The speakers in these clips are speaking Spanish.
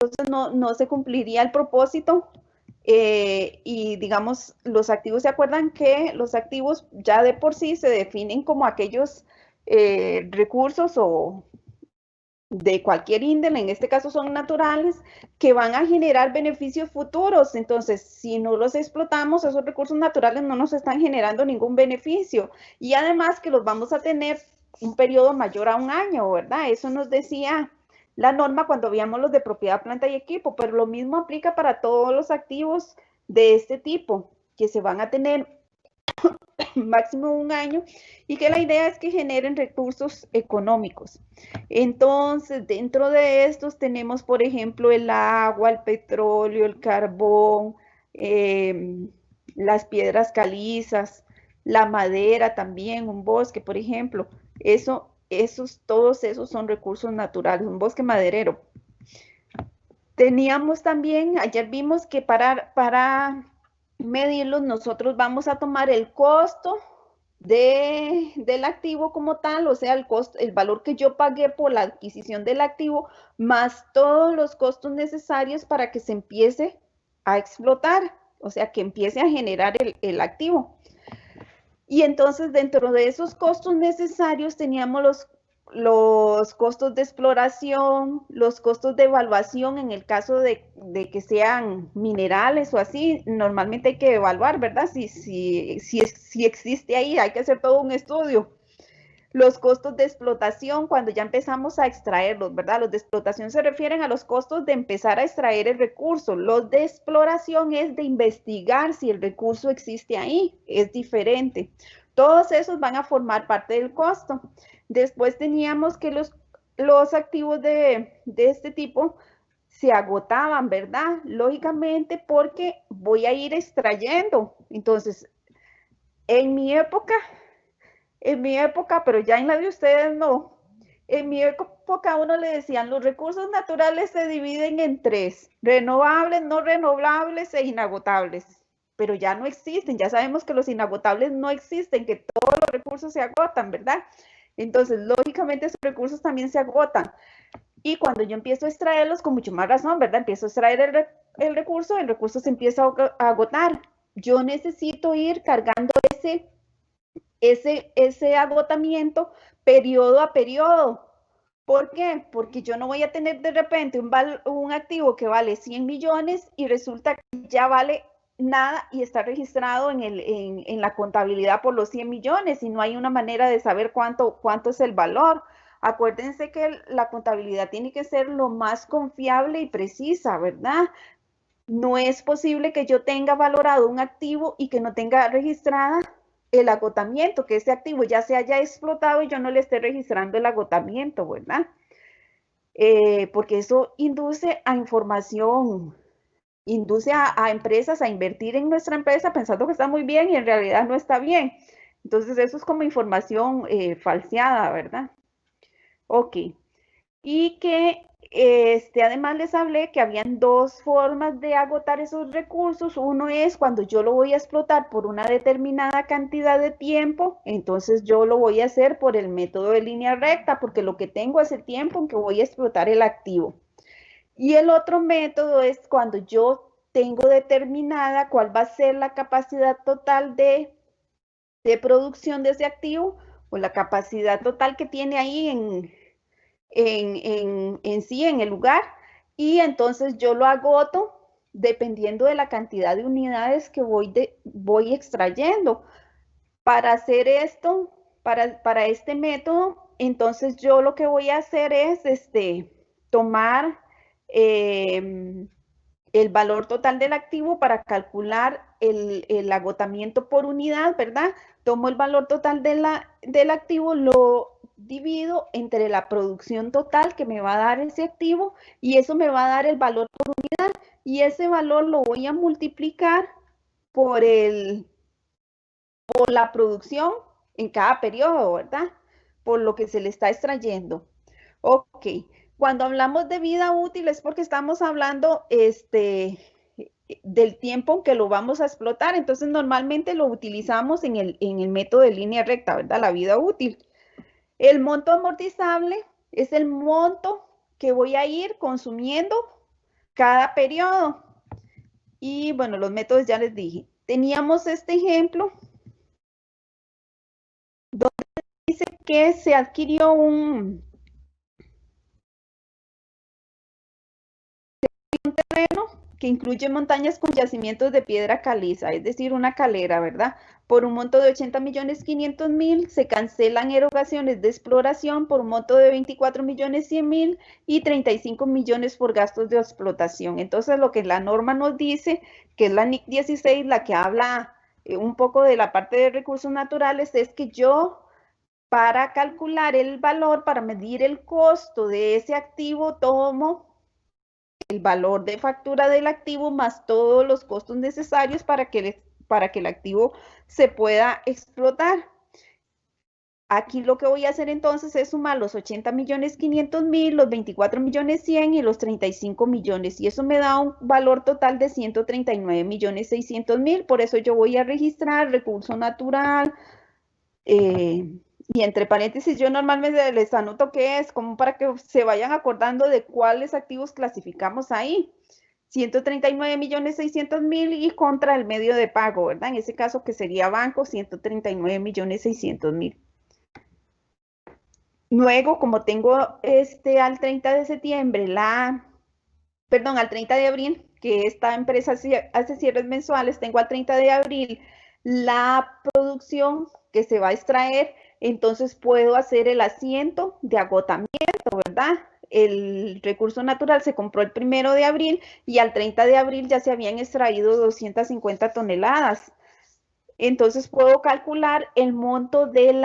entonces no se cumpliría el propósito. Y digamos, los activos, ¿se acuerdan que los activos ya de por sí se definen como aquellos recursos o de cualquier índole, en este caso son naturales, que van a generar beneficios futuros? Entonces, si no los explotamos, esos recursos naturales no nos están generando ningún beneficio. Y además que los vamos a tener un periodo mayor a un año, ¿verdad? Eso nos decía la norma cuando veíamos los de propiedad, planta y equipo, pero lo mismo aplica para todos los activos de este tipo, que se van a tener máximo un año y que la idea es que generen recursos económicos. Entonces, dentro de estos tenemos, por ejemplo, el agua, el petróleo, el carbón, las piedras calizas, la madera también, un bosque, por ejemplo. Todos esos son recursos naturales, un bosque maderero. Teníamos también, ayer vimos que para medirlos, nosotros vamos a tomar el costo del activo como tal, o sea, el valor que yo pagué por la adquisición del activo, más todos los costos necesarios para que se empiece a explotar, o sea, que empiece a generar el activo. Y entonces dentro de esos costos necesarios teníamos los costos de exploración, los costos de evaluación en el caso de que sean minerales o así, normalmente hay que evaluar, ¿verdad? Si existe ahí, hay que hacer todo un estudio. Los costos de explotación cuando ya empezamos a extraerlos, ¿verdad? Los de explotación se refieren a los costos de empezar a extraer el recurso. Los de exploración es de investigar si el recurso existe ahí, es diferente. Todos esos van a formar parte del costo. Después teníamos que los activos de este tipo se agotaban, ¿verdad? Lógicamente porque voy a ir extrayendo. Entonces, en mi época pero ya en la de ustedes no. En mi época a uno le decían, los recursos naturales se dividen en tres: renovables, no renovables e inagotables. Pero ya no existen, ya sabemos que los inagotables no existen, que todos los recursos se agotan, ¿verdad? Entonces, lógicamente, esos recursos también se agotan. Y cuando yo empiezo a extraerlos, con mucho más razón, ¿verdad? Empiezo a extraer el recurso se empieza a agotar. Yo necesito ir cargando ese agotamiento periodo a periodo. ¿Por qué? Porque yo no voy a tener de repente un activo que vale 100 millones y resulta que ya vale nada y está registrado en la contabilidad por los 100 millones y no hay una manera de saber cuánto es el valor. Acuérdense que la contabilidad tiene que ser lo más confiable y precisa, ¿verdad? No es posible que yo tenga valorado un activo y que no tenga registrada el agotamiento, que ese activo ya se haya explotado y yo no le esté registrando el agotamiento, ¿verdad? Porque eso induce a información, induce a empresas a invertir en nuestra empresa pensando que está muy bien y en realidad no está bien. Entonces eso es como información falseada, ¿verdad? Ok. Y que además les hablé que habían dos formas de agotar esos recursos. Uno es cuando yo lo voy a explotar por una determinada cantidad de tiempo, entonces yo lo voy a hacer por el método de línea recta, porque lo que tengo es el tiempo en que voy a explotar el activo. Y el otro método es cuando yo tengo determinada cuál va a ser la capacidad total de producción de ese activo o la capacidad total que tiene ahí en sí, en el lugar, y entonces yo lo agoto dependiendo de la cantidad de unidades que voy extrayendo. Para hacer esto, para este método, entonces yo lo que voy a hacer es tomar el valor total del activo para calcular el agotamiento por unidad, ¿verdad? Tomo el valor total del activo, lo divido entre la producción total que me va a dar ese activo y eso me va a dar el valor por unidad y ese valor lo voy a multiplicar por, por la producción en cada periodo, ¿verdad? Por lo que se le está extrayendo. Ok, cuando hablamos de vida útil es porque estamos hablando del tiempo en que lo vamos a explotar. Entonces, normalmente lo utilizamos en el método de línea recta, ¿verdad? La vida útil. El monto amortizable es el monto que voy a ir consumiendo cada periodo. Y bueno, los métodos ya les dije. Teníamos este ejemplo donde dice que se adquirió un terreno que incluye montañas con yacimientos de piedra caliza, es decir, una calera, ¿verdad? Por un monto de 80.500.000, se cancelan erogaciones de exploración por un monto de 24.100.000 y 35 millones por gastos de explotación. Entonces, lo que la norma nos dice, que es la NIC 16, la que habla un poco de la parte de recursos naturales, es que yo, para calcular el valor, para medir el costo de ese activo, tomo el valor de factura del activo más todos los costos necesarios para que el activo se pueda explotar. Aquí lo que voy a hacer entonces es sumar los 80.500.000, los 24.100.000 y los 35 millones. Y eso me da un valor total de 139.600.000. Por eso yo voy a registrar recurso natural. Y entre paréntesis, yo normalmente les anoto qué es, como para que se vayan acordando de cuáles activos clasificamos ahí. 139.600.000 y contra el medio de pago, ¿verdad? En ese caso que sería banco, 139.600.000. Luego, como tengo al 30 de septiembre, perdón, al 30 de abril, que esta empresa hace cierres mensuales, tengo al 30 de abril la producción que se va a extraer, entonces puedo hacer el asiento de agotamiento, ¿verdad? El recurso natural se compró el 1 de abril y al 30 de abril ya se habían extraído 250 toneladas. Entonces puedo calcular el monto del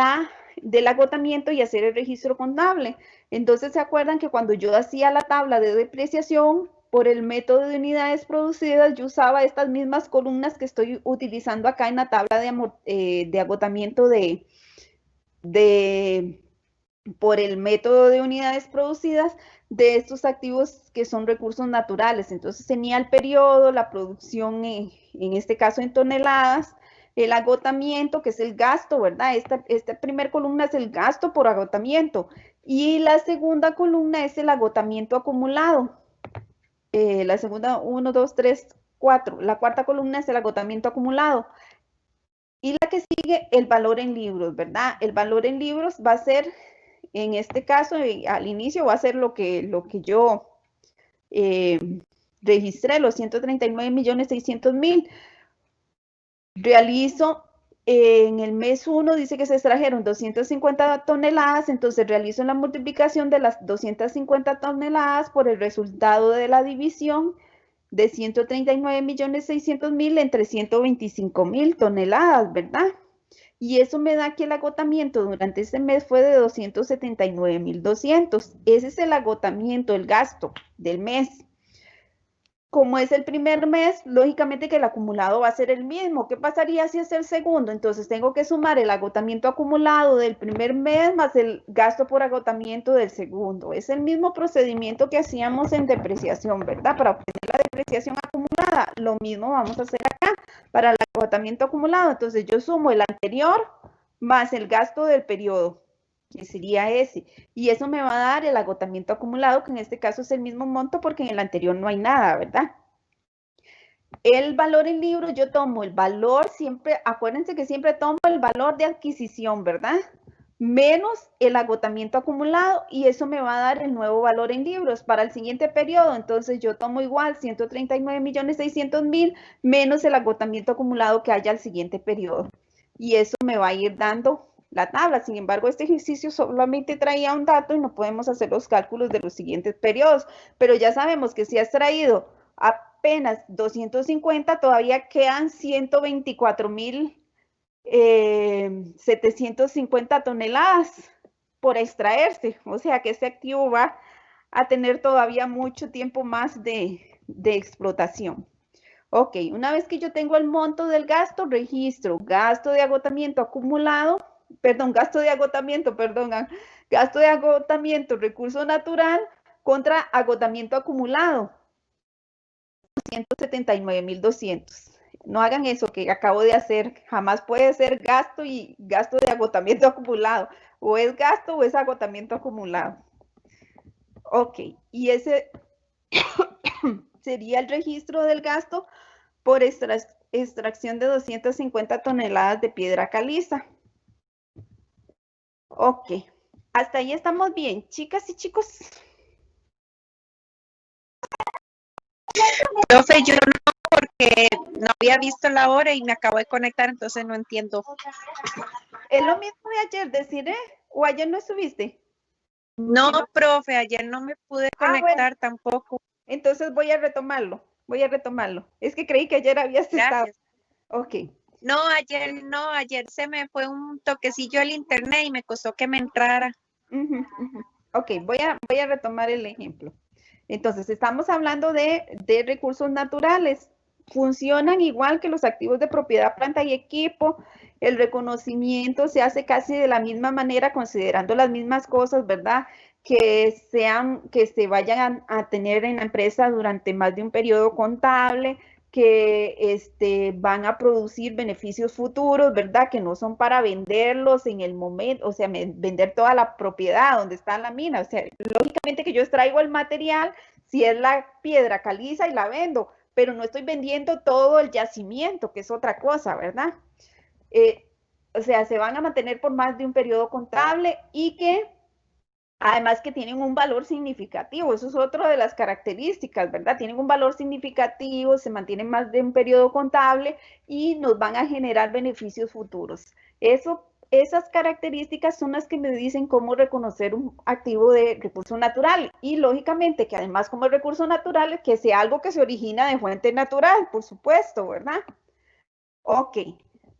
agotamiento y hacer el registro contable. Entonces, ¿se acuerdan que cuando yo hacía la tabla de depreciación por el método de unidades producidas, yo usaba estas mismas columnas que estoy utilizando acá en la tabla de agotamiento por el método de unidades producidas de estos activos que son recursos naturales? Entonces tenía el periodo, la producción en este caso en toneladas, el agotamiento, que es el gasto, ¿verdad? Esta primera columna es el gasto por agotamiento y la segunda columna es el agotamiento acumulado. La segunda, 1, 2, 3, 4. La cuarta columna es el agotamiento acumulado. Y la que sigue, el valor en libros, ¿verdad? El valor en libros va a ser, en este caso, al inicio va a ser lo que yo registré, los 139.600.000. Realizo en el mes 1, dice que se extrajeron 250 toneladas, entonces realizo la multiplicación de las 250 toneladas por el resultado de la división de 139.600.000 entre 125.000 toneladas, ¿verdad? Y eso me da que el agotamiento durante este mes fue de 279.200. Ese es el agotamiento, el gasto del mes. Como es el primer mes, lógicamente que el acumulado va a ser el mismo. ¿Qué pasaría si es el segundo? Entonces tengo que sumar el agotamiento acumulado del primer mes más el gasto por agotamiento del segundo. Es el mismo procedimiento que hacíamos en depreciación, ¿verdad? Para obtener la depreciación acumulada, lo mismo vamos a hacer acá para el agotamiento acumulado. Entonces yo sumo el anterior más el gasto del periodo, que sería ese. Y eso me va a dar el agotamiento acumulado, que en este caso es el mismo monto porque en el anterior no hay nada, ¿verdad? El valor en libros, yo tomo el valor siempre, acuérdense que siempre tomo el valor de adquisición, ¿verdad? Menos el agotamiento acumulado y eso me va a dar el nuevo valor en libros para el siguiente periodo. Entonces yo tomo igual 139.600.000 menos el agotamiento acumulado que haya al siguiente periodo. Y eso me va a ir dando la tabla. Sin embargo, este ejercicio solamente traía un dato y no podemos hacer los cálculos de los siguientes periodos. Pero ya sabemos que si has traído apenas 250, todavía quedan 124.750 toneladas por extraerse. O sea que este activo va a tener todavía mucho tiempo más de explotación. Ok, una vez que yo tengo el monto del gasto, registro gasto de agotamiento acumulado, gasto de agotamiento, recurso natural contra agotamiento acumulado, 179.200. No hagan eso que acabo de hacer, jamás puede ser gasto y gasto de agotamiento acumulado, o es gasto o es agotamiento acumulado. Ok, y ese sería el registro del gasto por extracción de 250 toneladas de piedra caliza. Ok, hasta ahí estamos bien, chicas y chicos. Profe, yo no, porque no había visto la hora y me acabo de conectar, entonces no entiendo. Es lo mismo de ayer, deciré, o ayer no estuviste. No, profe, ayer no me pude conectar tampoco. Entonces voy a retomarlo, Es que creí que ayer habías estado. Gracias. Ok. No, ayer se me fue un toquecillo al internet y me costó que me entrara. Ok, voy a retomar el ejemplo. Entonces, estamos hablando de recursos naturales. Funcionan igual que los activos de propiedad, planta y equipo. El reconocimiento se hace casi de la misma manera, considerando las mismas cosas, ¿verdad? Que se vayan a tener en la empresa durante más de un periodo contable, que van a producir beneficios futuros, ¿verdad? Que no son para venderlos en el momento, o sea, vender toda la propiedad donde está la mina. O sea, lógicamente que yo extraigo el material, si es la piedra caliza y la vendo, pero no estoy vendiendo todo el yacimiento, que es otra cosa, ¿verdad? Eh, o sea, se van a mantener por más de un periodo contable y que además que tienen un valor significativo, eso es otra de las características, ¿verdad? Tienen un valor significativo, se mantienen más de un periodo contable y nos van a generar beneficios futuros. Esas características son las que me dicen cómo reconocer un activo de recurso natural y lógicamente que además como recurso natural, que sea algo que se origina de fuente natural, por supuesto, ¿verdad? Ok,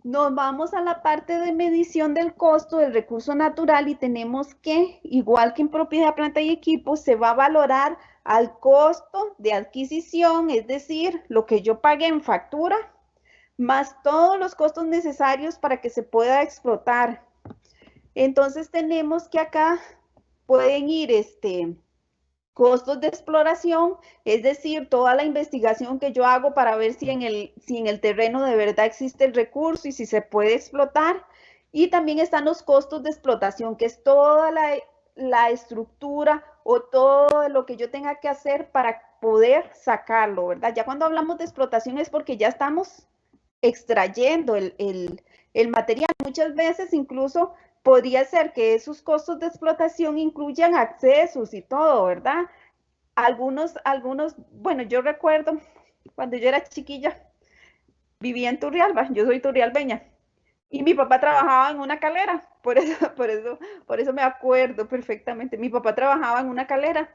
nos vamos a la parte de medición del costo del recurso natural y tenemos que, igual que en propiedad, planta y equipo, se va a valorar al costo de adquisición, es decir, lo que yo pagué en factura, más todos los costos necesarios para que se pueda explotar. Entonces tenemos que acá pueden ir costos de exploración, es decir, toda la investigación que yo hago para ver si en el terreno de verdad existe el recurso y si se puede explotar. Y también están los costos de explotación, que es toda la estructura o todo lo que yo tenga que hacer para poder sacarlo, ¿verdad? Ya cuando hablamos de explotación es porque ya estamos extrayendo el material. Muchas veces incluso podría ser que esos costos de explotación incluyan accesos y todo, ¿verdad? Bueno, yo recuerdo cuando yo era chiquilla, vivía en Turrialba, yo soy turrialbeña, y mi papá trabajaba en una calera, por eso me acuerdo perfectamente. Mi papá trabajaba en una calera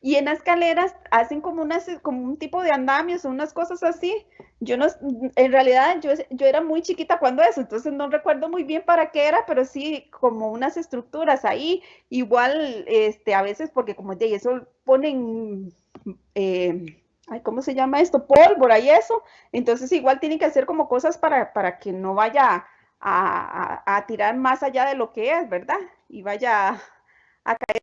y en las caleras hacen como un tipo de andamios o unas cosas así. Yo no, en realidad yo era muy chiquita cuando eso, entonces no recuerdo muy bien para qué era, pero sí como unas estructuras ahí, igual a veces porque como de eso ponen ay, ¿cómo se llama esto? Pólvora y eso. Entonces igual tienen que hacer como cosas para que no vaya a tirar más allá de lo que es, ¿verdad? Y vaya a caer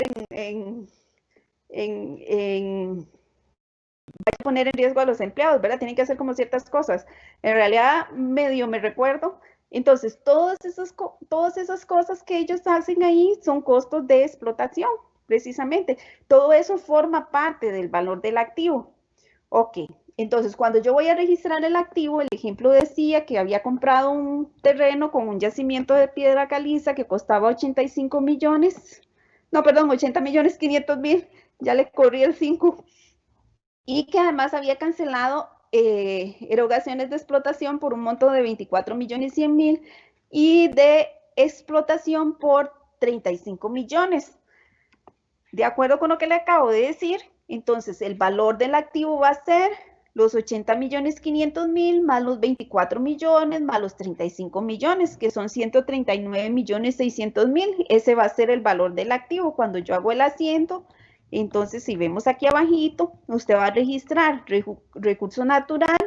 vaya a poner en riesgo a los empleados, ¿verdad? Tienen que hacer como ciertas cosas. En realidad, medio me recuerdo. Entonces, todas esas cosas que ellos hacen ahí son costos de explotación, precisamente. Todo eso forma parte del valor del activo. Ok, entonces cuando yo voy a registrar el activo, el ejemplo decía que había comprado un terreno con un yacimiento de piedra caliza que costaba 85 millones, no, perdón, 80 millones 500 mil, ya le corrí el 5, y que además había cancelado erogaciones de explotación por un monto de 24 millones 100 mil y de explotación por 35 millones. De acuerdo con lo que le acabo de decir, entonces el valor del activo va a ser los 80 millones 500 mil más los 24 millones más los 35 millones, que son 139 millones 600 mil. Ese va a ser el valor del activo. Cuando yo hago el asiento, entonces si vemos aquí abajito, usted va a registrar recurso natural.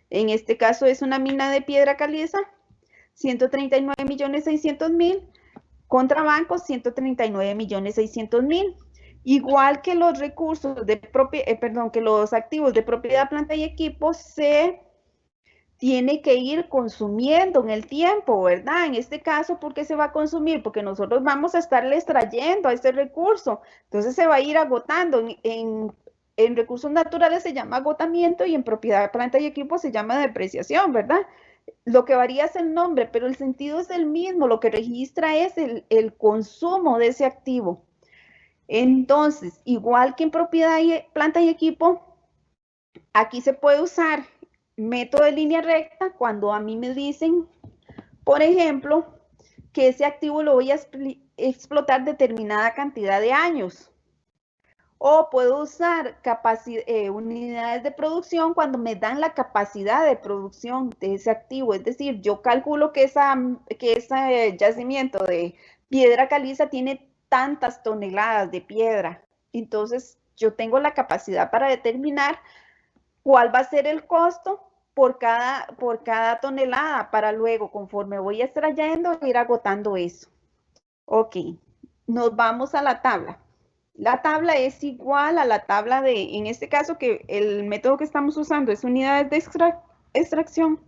En este caso es una mina de piedra caliza, 139 millones 600 mil contra bancos 139 millones 600 mil. Igual que los recursos que los activos de propiedad, planta y equipo se tiene que ir consumiendo en el tiempo, ¿verdad? En este caso, ¿por qué se va a consumir? Porque nosotros vamos a estarle extrayendo a este recurso, entonces se va a ir agotando en recursos naturales se llama agotamiento y en propiedad de planta y equipo se llama depreciación, ¿verdad? Lo que varía es el nombre, pero el sentido es el mismo, lo que registra es el consumo de ese activo. Entonces, igual que en propiedad de planta y equipo, aquí se puede usar método de línea recta cuando a mí me dicen, por ejemplo, que ese activo lo voy a explotar determinada cantidad de años. O puedo usar unidades de producción cuando me dan la capacidad de producción de ese activo. Es decir, yo calculo que ese yacimiento de piedra caliza tiene tantas toneladas de piedra. Entonces, yo tengo la capacidad para determinar cuál va a ser el costo por cada tonelada para luego, conforme voy extrayendo, ir agotando eso. Ok, nos vamos a la tabla. La tabla es igual a la tabla en este caso que el método que estamos usando es unidades de extracción.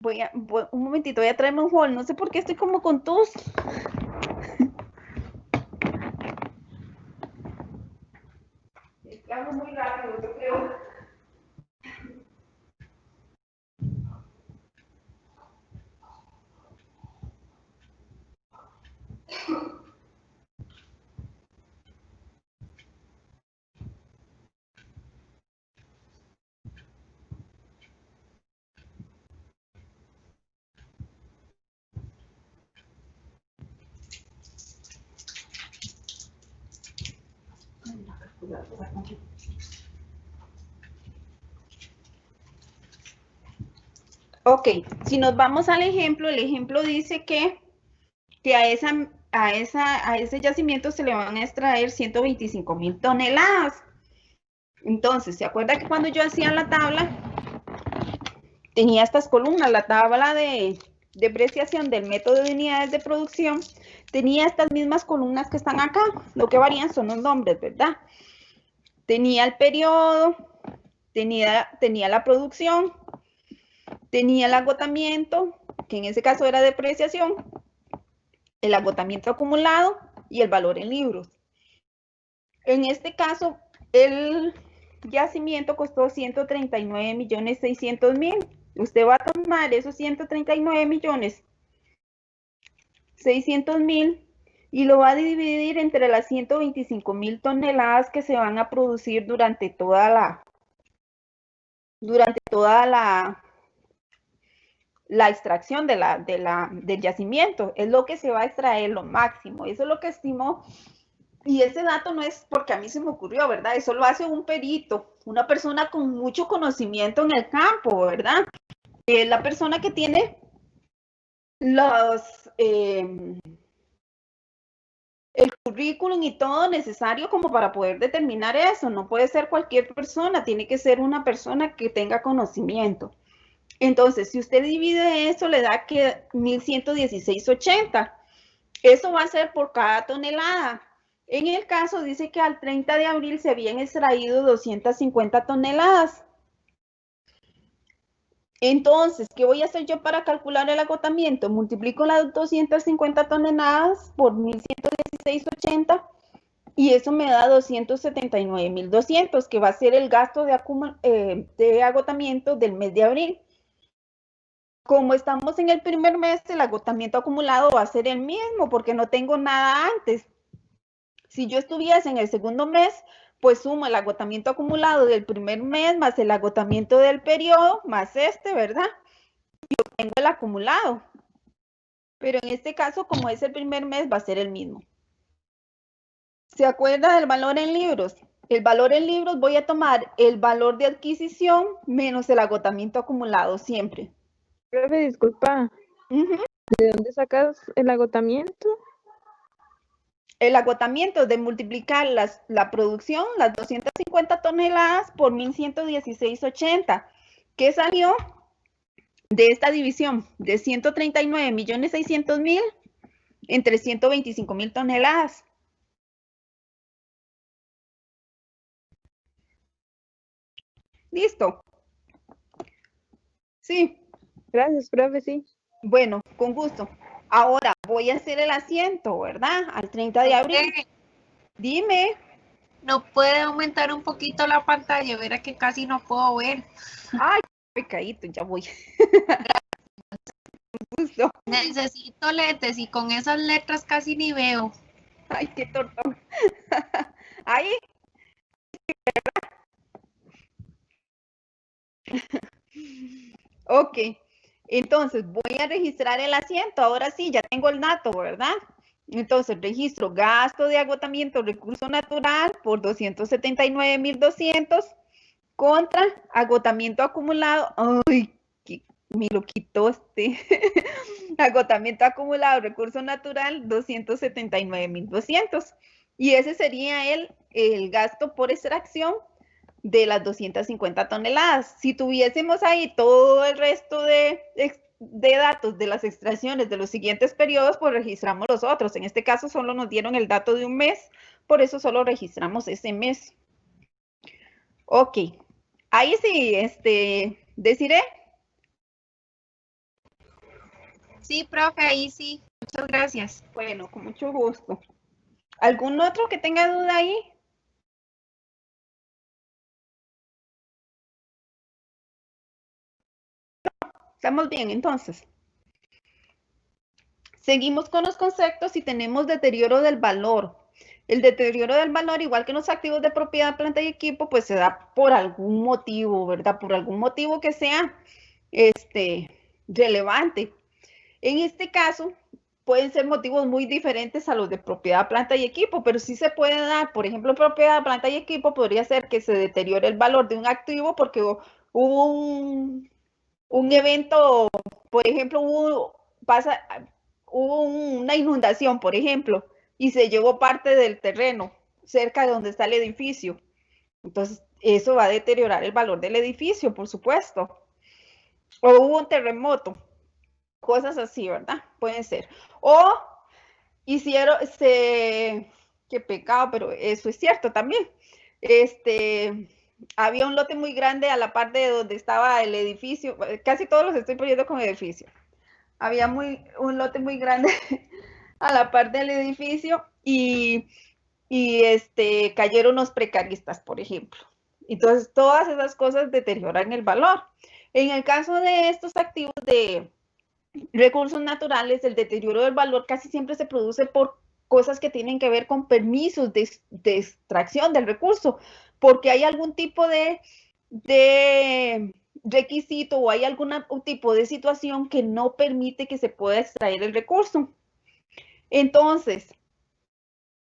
Un momentito, voy a traerme un hall, no sé por qué estoy como con tos. Es que hablo muy rápido, yo creo. Ok, si nos vamos al ejemplo, el ejemplo dice que a ese yacimiento se le van a extraer 125,000 toneladas. Entonces, ¿se acuerda que cuando yo hacía la tabla, tenía estas columnas, la tabla de depreciación del método de unidades de producción, tenía estas mismas columnas que están acá, lo que varían son los nombres, ¿verdad? Tenía el periodo, tenía la producción, tenía el agotamiento, que en ese caso era depreciación, el agotamiento acumulado y el valor en libros. En este caso, el yacimiento costó 139,600,000. Usted va a tomar esos 139,600,000 y lo va a dividir entre las 125,000 toneladas que se van a producir durante toda la extracción del yacimiento. Es lo que se va a extraer, lo máximo. Eso es lo que estimó. Y ese dato no es porque a mí se me ocurrió, ¿verdad? Eso lo hace un perito, una persona con mucho conocimiento en el campo, ¿verdad? Es la persona que tiene el currículum y todo necesario como para poder determinar eso. No puede ser cualquier persona, tiene que ser una persona que tenga conocimiento. Entonces, si usted divide eso, le da que 1,116,80. Eso va a ser por cada tonelada. En el caso, dice que al 30 de abril se habían extraído 250 toneladas. Entonces, ¿qué voy a hacer yo para calcular el agotamiento? Multiplico las 250 toneladas por 1,116,80 y eso me da 279,200, que va a ser el gasto de agotamiento del mes de abril. Como estamos en el primer mes, el agotamiento acumulado va a ser el mismo porque no tengo nada antes. Si yo estuviese en el segundo mes, pues sumo el agotamiento acumulado del primer mes más el agotamiento del periodo más ¿verdad? Y obtengo el acumulado. Pero en este caso, como es el primer mes, va a ser el mismo. ¿Se acuerda del valor en libros? El valor en libros voy a tomar el valor de adquisición menos el agotamiento acumulado siempre. Profe, disculpa, ¿de dónde sacas el agotamiento? El agotamiento de multiplicar la producción, las 250 toneladas por 1,116,80. ¿Qué salió de esta división? De 139,600,000 entre 125,000 toneladas. ¿Listo? Sí. Gracias, profe, sí. Bueno, con gusto. Ahora voy a hacer el asiento, ¿verdad? Al 30 de abril. Dime. No puede aumentar un poquito la pantalla, verá que casi no puedo ver. Ay, pecadito, ya voy. Justo. Necesito lentes y con esas letras casi ni veo. Ay, qué tortón. Ahí. Ok. Entonces voy a registrar el asiento. Ahora sí, ya tengo el dato, ¿verdad? Entonces registro gasto de agotamiento recurso natural por 279,200 contra agotamiento acumulado. Ay, me lo quitó este. Agotamiento acumulado recurso natural 279,200. Y ese sería el gasto por extracción de las 250 toneladas. Si tuviésemos ahí todo el resto de datos de las extracciones de los siguientes periodos, pues registramos los otros. En este caso solo nos dieron el dato de un mes, por eso solo registramos ese mes. Ok, ahí sí, deciré. Sí, profe, ahí sí. Muchas gracias. Bueno, con mucho gusto. ¿Algún otro que tenga duda ahí? Estamos bien, entonces. Seguimos con los conceptos y tenemos deterioro del valor. El deterioro del valor, igual que en los activos de propiedad, planta y equipo, pues se da por algún motivo, ¿verdad? Por algún motivo que sea relevante. En este caso, pueden ser motivos muy diferentes a los de propiedad, planta y equipo, pero sí se puede dar, por ejemplo, propiedad, planta y equipo podría ser que se deteriore el valor de un activo porque hubo un evento, por ejemplo, hubo una inundación, por ejemplo, y se llevó parte del terreno cerca de donde está el edificio. Entonces, eso va a deteriorar el valor del edificio, por supuesto. O hubo un terremoto, cosas así, ¿verdad? Pueden ser. O qué pecado, pero eso es cierto también. Había un lote muy grande a la par de donde estaba el edificio, casi todos los estoy poniendo con edificio. Había un lote muy grande a la par del edificio y cayeron los precaristas, por ejemplo. Entonces, todas esas cosas deterioran el valor. En el caso de estos activos de recursos naturales, el deterioro del valor casi siempre se produce por cosas que tienen que ver con permisos de extracción del recurso, porque hay algún tipo de requisito o hay algún tipo de situación que no permite que se pueda extraer el recurso. Entonces,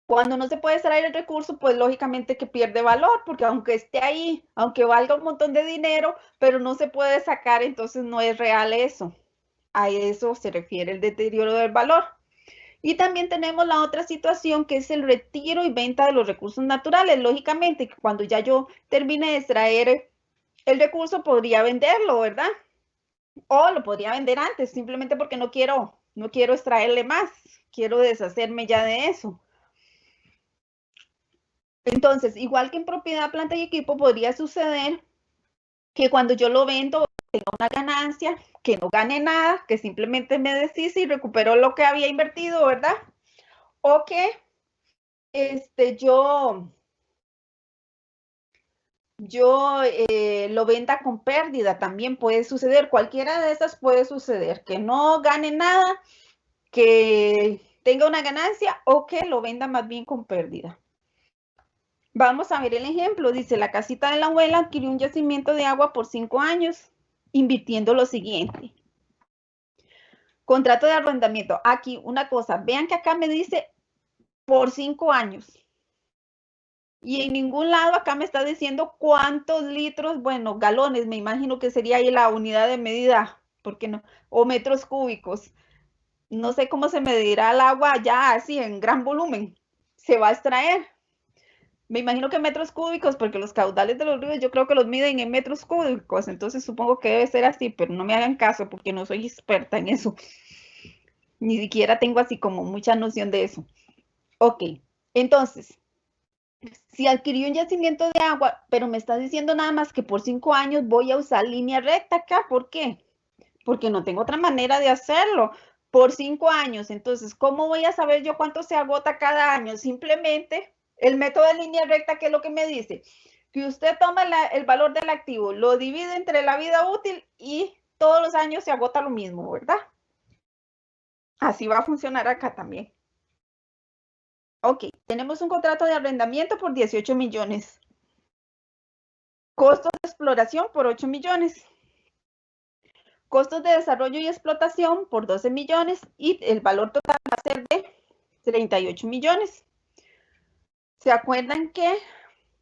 cuando no se puede extraer el recurso, pues lógicamente que pierde valor, porque aunque esté ahí, aunque valga un montón de dinero, pero no se puede sacar, entonces no es real eso. A eso se refiere el deterioro del valor. Y también tenemos la otra situación que es el retiro y venta de los recursos naturales. Lógicamente, cuando ya yo termine de extraer el recurso, podría venderlo, ¿verdad? O lo podría vender antes, simplemente porque no quiero extraerle más, quiero deshacerme ya de eso. Entonces, igual que en propiedad, planta y equipo, podría suceder que cuando yo lo vendo tenga una ganancia, que no gane nada, que simplemente me deshice y recupero lo que había invertido, ¿verdad? O que yo lo venda con pérdida, también puede suceder, cualquiera de esas puede suceder, que no gane nada, que tenga una ganancia o que lo venda más bien con pérdida. Vamos a ver el ejemplo. Dice, la casita de la abuela adquirió un yacimiento de agua por 5 años, invirtiendo lo siguiente. Contrato de arrendamiento. Aquí una cosa, vean que acá me dice por 5 años. Y en ningún lado acá me está diciendo cuántos litros, bueno, galones, me imagino que sería ahí la unidad de medida, ¿por qué no? O metros cúbicos. No sé cómo se medirá el agua ya así en gran volumen. Se va a extraer. Me imagino que metros cúbicos, porque los caudales de los ríos yo creo que los miden en metros cúbicos, entonces supongo que debe ser así, pero no me hagan caso porque no soy experta en eso. Ni siquiera tengo así como mucha noción de eso. Ok, entonces, si adquirí un yacimiento de agua, pero me está diciendo nada más que por 5 años voy a usar línea recta acá, ¿por qué? Porque no tengo otra manera de hacerlo. Por 5 años, entonces, ¿cómo voy a saber yo cuánto se agota cada año? Simplemente El método de línea recta, ¿qué es lo que me dice? Que usted toma el valor del activo, lo divide entre la vida útil y todos los años se agota lo mismo, ¿verdad? Así va a funcionar acá también. Ok, tenemos un contrato de arrendamiento por 18 millones. Costos de exploración por 8 millones. Costos de desarrollo y explotación por 12 millones y el valor total va a ser de 38 millones. ¿Se acuerdan que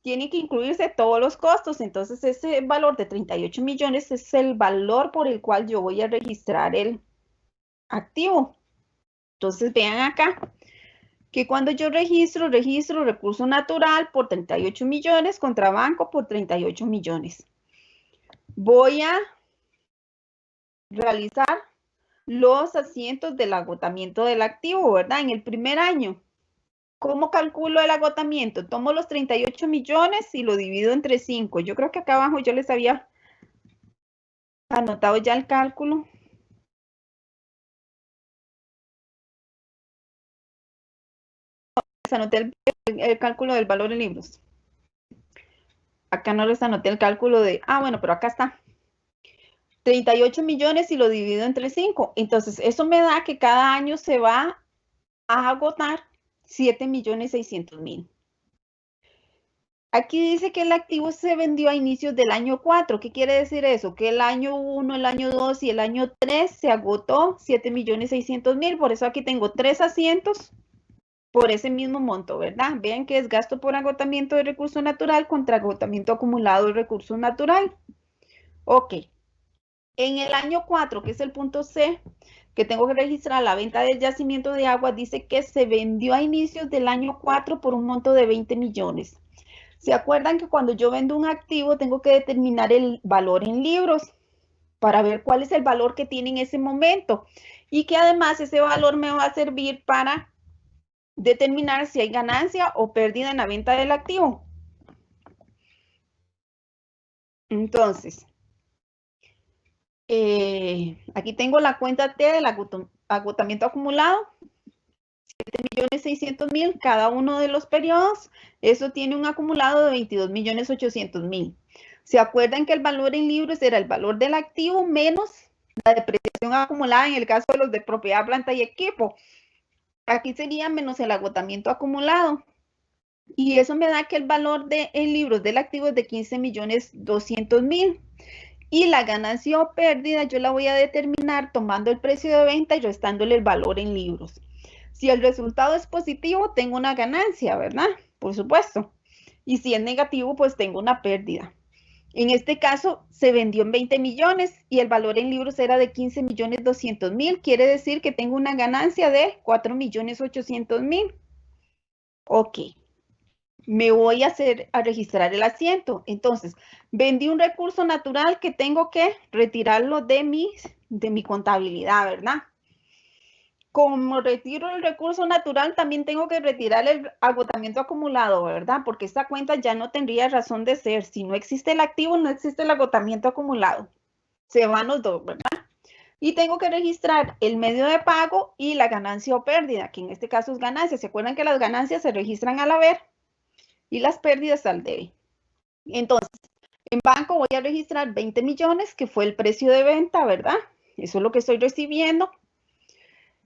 tienen que incluirse todos los costos? Entonces ese valor de 38 millones es el valor por el cual yo voy a registrar el activo. Entonces vean acá que cuando yo registro recurso natural por 38 millones contra banco por 38 millones. Voy a realizar los asientos del agotamiento del activo, ¿verdad? En el primer año. ¿Cómo calculo el agotamiento? Tomo los 38 millones y lo divido entre 5. Yo creo que acá abajo yo les había anotado ya el cálculo. Les anoté el cálculo del valor en libros. Acá no les anoté el cálculo de... Ah, bueno, pero acá está. 38 millones y lo divido entre 5. Entonces, eso me da que cada año se va a agotar 7.600.000. Aquí dice que el activo se vendió a inicios del año 4. ¿Qué quiere decir eso? Que el año 1, el año 2 y el año 3 se agotó 7.600.000. Por eso aquí tengo 3 asientos por ese mismo monto, ¿verdad? Vean que es gasto por agotamiento de recurso natural contra agotamiento acumulado de recurso natural. Ok. En el año 4, que es el punto C, que tengo que registrar la venta del yacimiento de agua, dice que se vendió a inicios del año 4 por un monto de 20 millones. ¿Se acuerdan que cuando yo vendo un activo tengo que determinar el valor en libros para ver cuál es el valor que tiene en ese momento? Y que además ese valor me va a servir para determinar si hay ganancia o pérdida en la venta del activo. Entonces, aquí tengo la cuenta T del agotamiento acumulado. 7.600.000 cada uno de los periodos. Eso tiene un acumulado de 22.800.000. ¿Se acuerdan que el valor en libros era el valor del activo menos la depreciación acumulada en el caso de los de propiedad, planta y equipo? Aquí sería menos el agotamiento acumulado. Y eso me da que el valor en libros del activo es de 15.200.000. Y la ganancia o pérdida yo la voy a determinar tomando el precio de venta y restándole el valor en libros. Si el resultado es positivo, tengo una ganancia, ¿verdad? Por supuesto. Y si es negativo, pues tengo una pérdida. En este caso, se vendió en 20 millones y el valor en libros era de 15.200.000. Quiere decir que tengo una ganancia de 4.800.000. Ok. Me voy a registrar el asiento. Entonces, vendí un recurso natural que tengo que retirarlo de mi contabilidad, ¿verdad? Como retiro el recurso natural, también tengo que retirar el agotamiento acumulado, ¿verdad? Porque esta cuenta ya no tendría razón de ser. Si no existe el activo, no existe el agotamiento acumulado. Se van los dos, ¿verdad? Y tengo que registrar el medio de pago y la ganancia o pérdida, que en este caso es ganancia. ¿Se acuerdan que las ganancias se registran al haber y las pérdidas al debe? Entonces, en banco voy a registrar 20 millones, que fue el precio de venta, ¿verdad? Eso es lo que estoy recibiendo.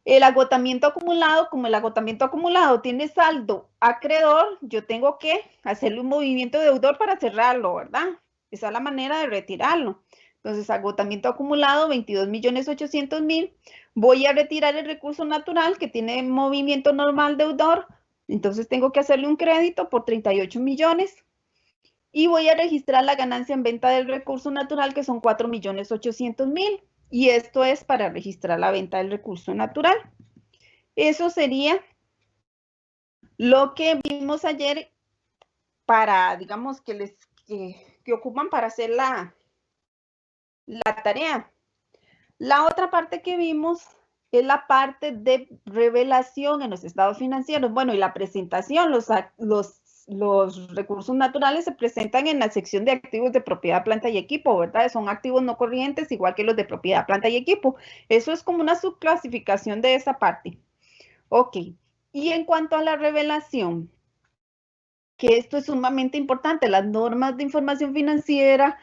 El agotamiento acumulado, como el agotamiento acumulado tiene saldo acreedor, yo tengo que hacerle un movimiento deudor para cerrarlo, ¿verdad? Esa es la manera de retirarlo. Entonces, agotamiento acumulado, 22.800.000. Voy a retirar el recurso natural que tiene movimiento normal deudor. Entonces, tengo que hacerle un crédito por 38 millones. Y voy a registrar la ganancia en venta del recurso natural, que son 4.800.000. Y esto es para registrar la venta del recurso natural. Eso sería lo que vimos ayer para, digamos, que ocupan para hacer la tarea. La otra parte que vimos es la parte de revelación en los estados financieros. Bueno, y la presentación, los recursos naturales se presentan en la sección de activos de propiedad, planta y equipo, ¿verdad? Son activos no corrientes, igual que los de propiedad, planta y equipo. Eso es como una subclasificación de esa parte. Ok. Y en cuanto a la revelación, que esto es sumamente importante. Las normas de información financiera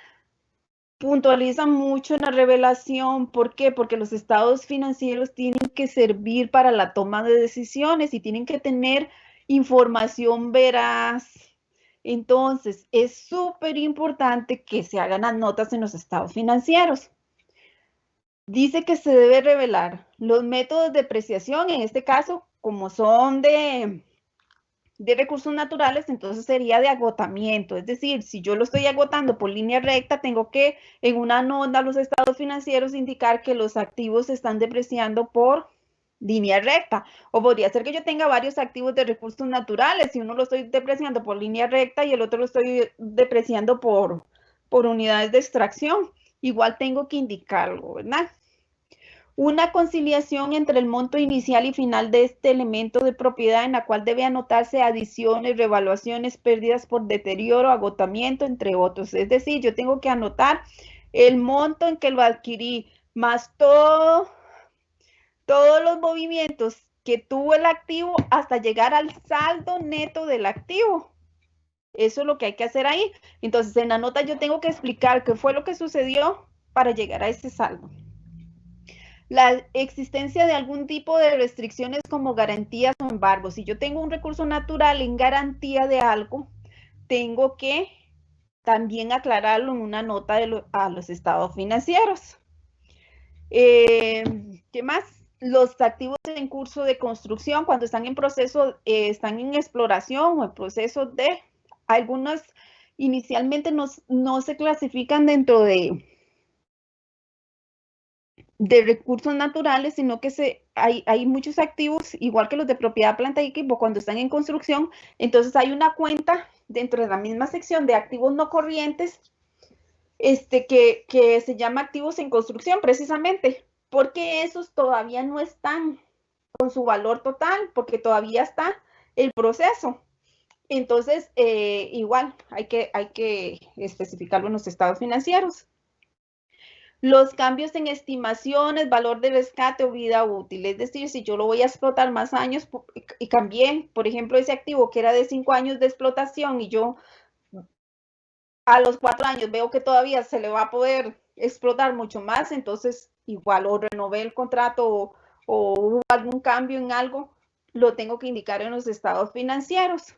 puntualizan mucho en la revelación. ¿Por qué? Porque los estados financieros tienen que servir para la toma de decisiones y tienen que tener información veraz. Entonces, es súper importante que se hagan las notas en los estados financieros. Dice que se debe revelar los métodos de depreciación, en este caso, como son de recursos naturales, entonces sería de agotamiento. Es decir, si yo lo estoy agotando por línea recta, tengo que en una nota a los estados financieros indicar que los activos se están depreciando por línea recta. O podría ser que yo tenga varios activos de recursos naturales y uno lo estoy depreciando por línea recta y el otro lo estoy depreciando por unidades de extracción. Igual tengo que indicarlo, ¿verdad? Una conciliación entre el monto inicial y final de este elemento de propiedad en la cual debe anotarse adiciones, revaluaciones, pérdidas por deterioro, agotamiento, entre otros. Es decir, yo tengo que anotar el monto en que lo adquirí, más todos los movimientos que tuvo el activo hasta llegar al saldo neto del activo. Eso es lo que hay que hacer ahí. Entonces, en la nota yo tengo que explicar qué fue lo que sucedió para llegar a ese saldo. La existencia de algún tipo de restricciones como garantías o embargos. Si yo tengo un recurso natural en garantía de algo, tengo que también aclararlo en una nota a los estados financieros. ¿Qué más? Los activos en curso de construcción, cuando están en proceso, están en exploración o en proceso de, algunos inicialmente no se clasifican dentro de recursos naturales, sino que hay muchos activos, igual que los de propiedad, planta y equipo, cuando están en construcción, entonces hay una cuenta dentro de la misma sección de activos no corrientes, que se llama activos en construcción, precisamente, porque esos todavía no están con su valor total, porque todavía está el proceso. Entonces, igual, hay que especificarlo en los estados financieros. Los cambios en estimaciones, valor de rescate o vida útil. Es decir, si yo lo voy a explotar más años y cambié, por ejemplo, ese activo que era de 5 años de explotación y yo a los 4 años veo que todavía se le va a poder explotar mucho más, entonces igual o renové el contrato o hubo algún cambio en algo, lo tengo que indicar en los estados financieros.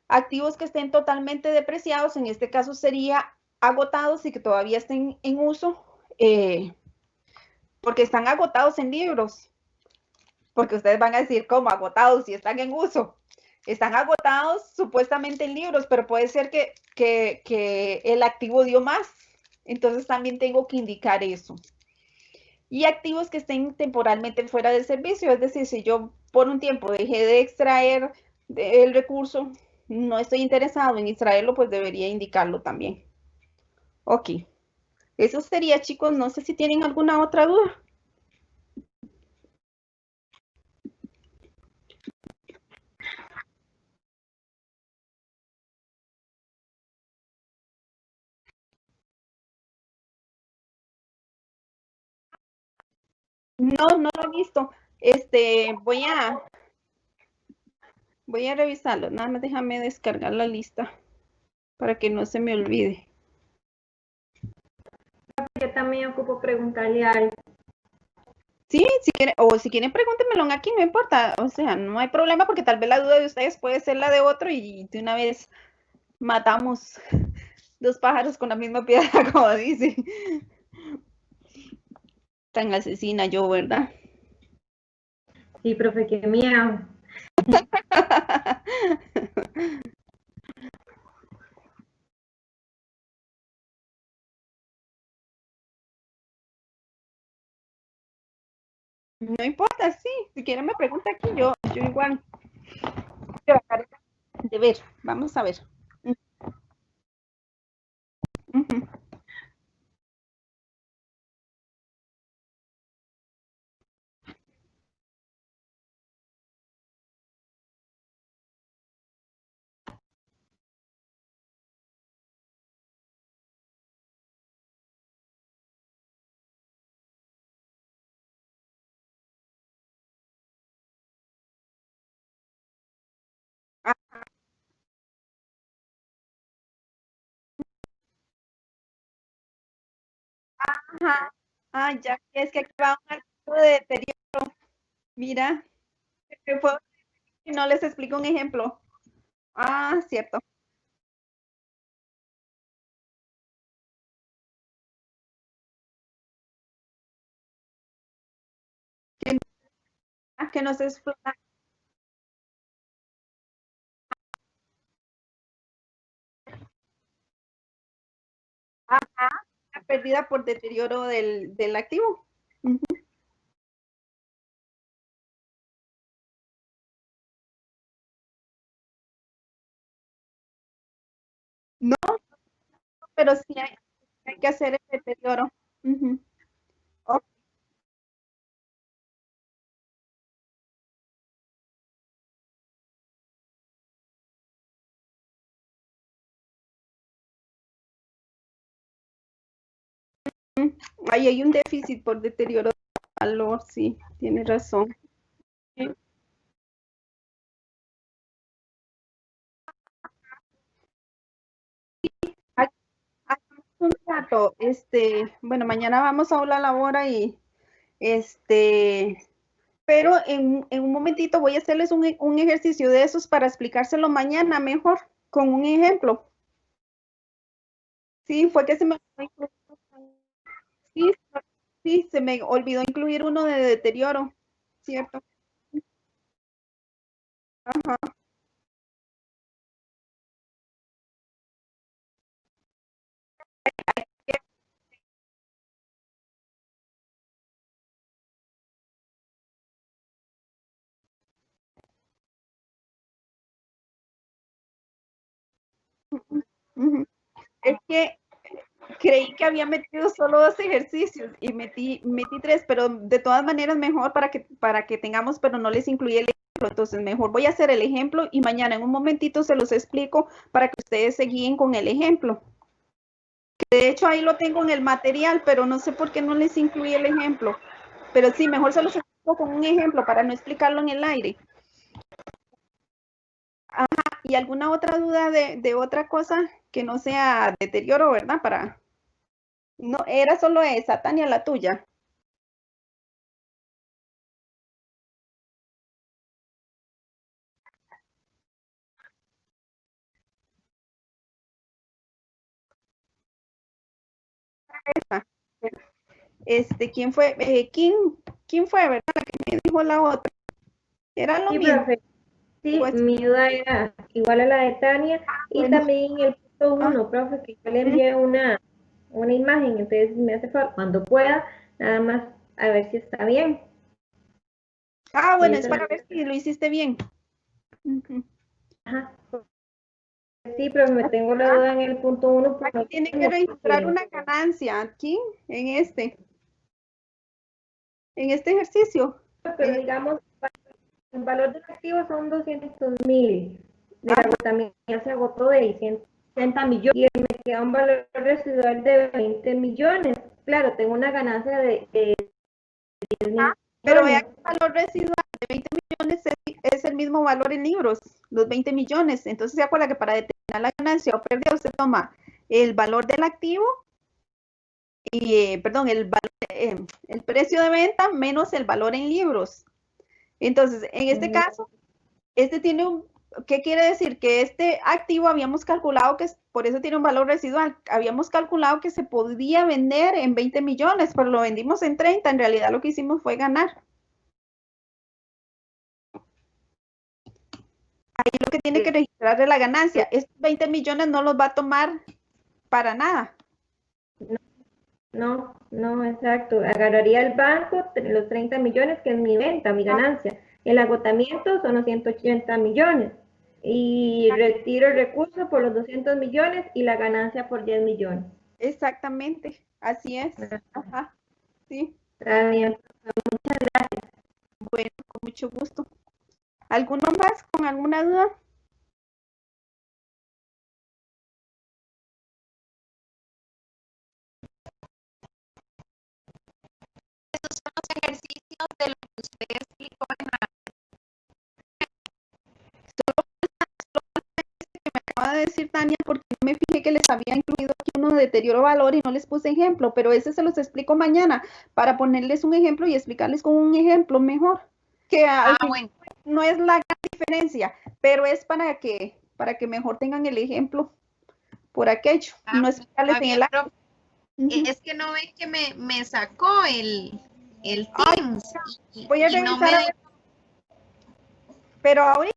Activos que estén totalmente depreciados, en este caso sería agotados y que todavía estén en uso, porque están agotados en libros, porque ustedes van a decir, ¿cómo agotados si están en uso? Están agotados supuestamente en libros, pero puede ser que el activo dio más, entonces también tengo que indicar eso. Y activos que estén temporalmente fuera del servicio, es decir, si yo por un tiempo dejé de extraer el recurso, no estoy interesado en extraerlo, pues debería indicarlo también. Ok, eso sería, chicos, no sé si tienen alguna otra duda. No, no lo he visto. Voy a revisarlo. Nada más déjame descargar la lista para que no se me olvide. Yo también ocupo preguntarle algo. Sí, si quieren, o si quieren pregúntenmelo aquí, no importa. O sea, no hay problema porque tal vez la duda de ustedes puede ser la de otro y de una vez matamos dos pájaros con la misma piedra, como dice. Tan asesina yo, ¿verdad? Sí, profe, qué miedo. No importa, sí. Si quieren me pregunta aquí, yo igual. De ver, vamos a ver. Ujú. Ajá. Ah, ya, es que aquí va un artículo de deterioro. Mira, que fue- no les explico un ejemplo. Ah, cierto. Que, que nos explica la pérdida por deterioro del activo. Ujú. No, pero sí hay que hacer el deterioro. Ujú. Ok. Ahí hay un déficit por deterioro de valor, sí, tiene razón. Sí. Aquí- aquí un dato, bueno, mañana vamos a la hora y pero en un momentito voy a hacerles un ejercicio de esos para explicárselo mañana mejor, con un ejemplo. Sí, fue que se me olvidó incluir, sí, sí, se me olvidó incluir uno de deterioro, ¿cierto? Ajá. Ujú. Es que creí que había metido solo 2 ejercicios y metí 3, pero de todas maneras mejor para que tengamos, pero no les incluí el ejemplo. Entonces mejor voy a hacer el ejemplo y mañana en un momentito se los explico para que ustedes se guíen con el ejemplo. De hecho, ahí lo tengo en el material, pero no sé por qué no les incluí el ejemplo. Pero sí, mejor se los explico con un ejemplo para no explicarlo en el aire. ¿Y alguna otra duda de otra cosa que no sea deterioro, verdad? No, era solo esa, Tania, la tuya. Esa. ¿Quién fue? ¿Quién fue, verdad? La que me dijo la otra. Era lo Sí, mismo. profe. Sí, Pues, mi duda era igual a la de Tania y bueno. también el punto Ah, uno, profe, que yo le envié una imagen, entonces me hace falta cuando pueda, nada más a ver si está bien. Y bueno, es esa para ver si lo hiciste bien. Ujú. ajá. Sí, pero me tengo la Ah, duda en el punto uno por aquí lo tiene que mismo, registrar porque una ganancia, aquí, en este ejercicio. pero digamos, el valor del activo son 200.000, del Ah, agotamiento ya se agotó de 160 millones y me queda un valor residual de 20 millones. Claro, tengo una ganancia de 10 pero vea millones. que el valor residual de 20 millones es el mismo valor en libros, los 20 millones. Entonces se acuerda que para determinar la ganancia o pérdida usted toma el valor del activo y, perdón, el precio de venta menos el valor en libros. Entonces, en este caso, tiene ¿qué quiere decir? Que este activo habíamos calculado que por eso tiene un valor residual. Habíamos calculado que se podía vender en 20 millones, pero lo vendimos en 30. En realidad lo que hicimos fue ganar. Ahí lo que tiene que registrar de la ganancia. Estos 20 millones no los va a tomar para nada. No, no, exacto. Agarraría el banco los 30 millones, que es mi venta, mi Ah, ganancia. El agotamiento son los 180 millones. Y retiro el recurso por los 200 millones y la ganancia por 10 millones. exactamente, así es. Ajá, sí. Está bien. Bueno, con mucho gusto. ¿Alguno más con alguna duda? Ejercicios de lo que usted explicó en Acaba de decir, Tania, porque no me fijé que les había incluido aquí uno de deterioro valor y no les puse ejemplo, pero ese se los explico mañana para ponerles un ejemplo y explicarles con un ejemplo mejor, que al final Bueno, no es la gran diferencia, pero es para que mejor tengan el ejemplo por aquello, no explicarles está en bien, el profe. Ujú. Es que no ven que me sacó el Ay, Teams voy a y no revisar, a me ver, pero ahorita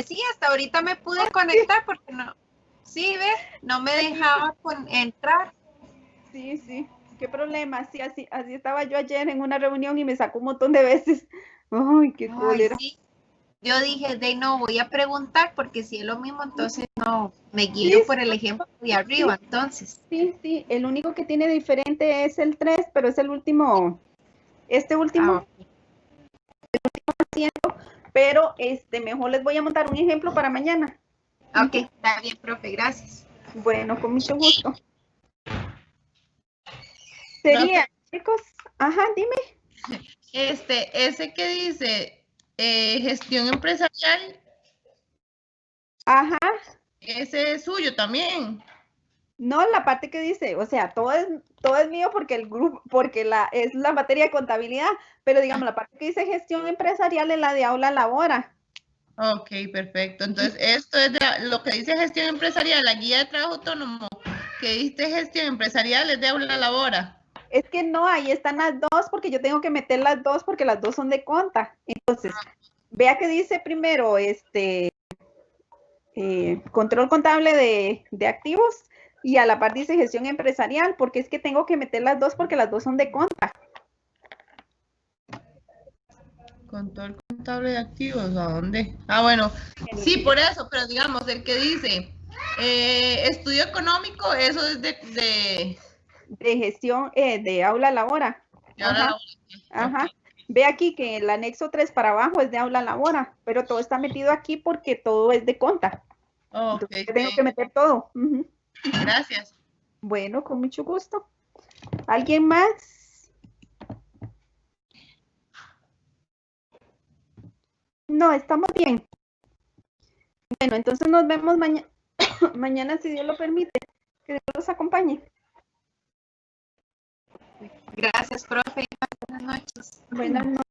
sí, hasta ahorita me pude conectar porque no, sí, ve, no me dejaba entrar. sí, qué problema, sí, así estaba yo ayer en una reunión y me sacó un montón de veces. Ay, qué Ay, cólera. sí. Yo dije, de no, voy a preguntar porque si es lo mismo, entonces no, me guío Sí, yo por el ejemplo de arriba, entonces. sí, el único que tiene diferente es el 3, pero es el último, este último Ah, asiento, pero mejor les voy a montar un ejemplo para mañana. ok, está bien, profe, gracias. Bueno, con mucho gusto. Profe, Sería, chicos, ajá, dime. ese que dice gestión empresarial, Ajá, ese es suyo también. no, la parte que dice, o sea, todo es mío porque el grupo, porque es la materia de contabilidad, pero digamos, la parte que dice gestión empresarial es la de aula labora. Ok, perfecto. Entonces, esto es lo que dice gestión empresarial, la guía de trabajo autónomo, que dice gestión empresarial es de aula labora. Es que no, ahí están las dos porque yo tengo que meter las dos porque las dos son de conta. Entonces, vea que dice primero, control contable de activos y a la par dice gestión empresarial, porque es que tengo que meter las dos porque las dos son de conta. Control contable de activos, ¿a dónde? Ah, bueno, sí, por eso, pero digamos, el que dice estudio económico, eso es de De gestión, de aula labora. aula Ajá, labora. ajá. Ve aquí que el anexo 3 para abajo es de aula labora, pero todo está metido aquí porque todo es de conta. Ok, Entonces tengo que meter todo. Ujú. gracias. Bueno, con mucho gusto. ¿Alguien más? No, estamos bien. Bueno, entonces nos vemos mañana, mañana si Dios lo permite. Que Dios los acompañe. Gracias, profe. Buenas noches. Buenas noches.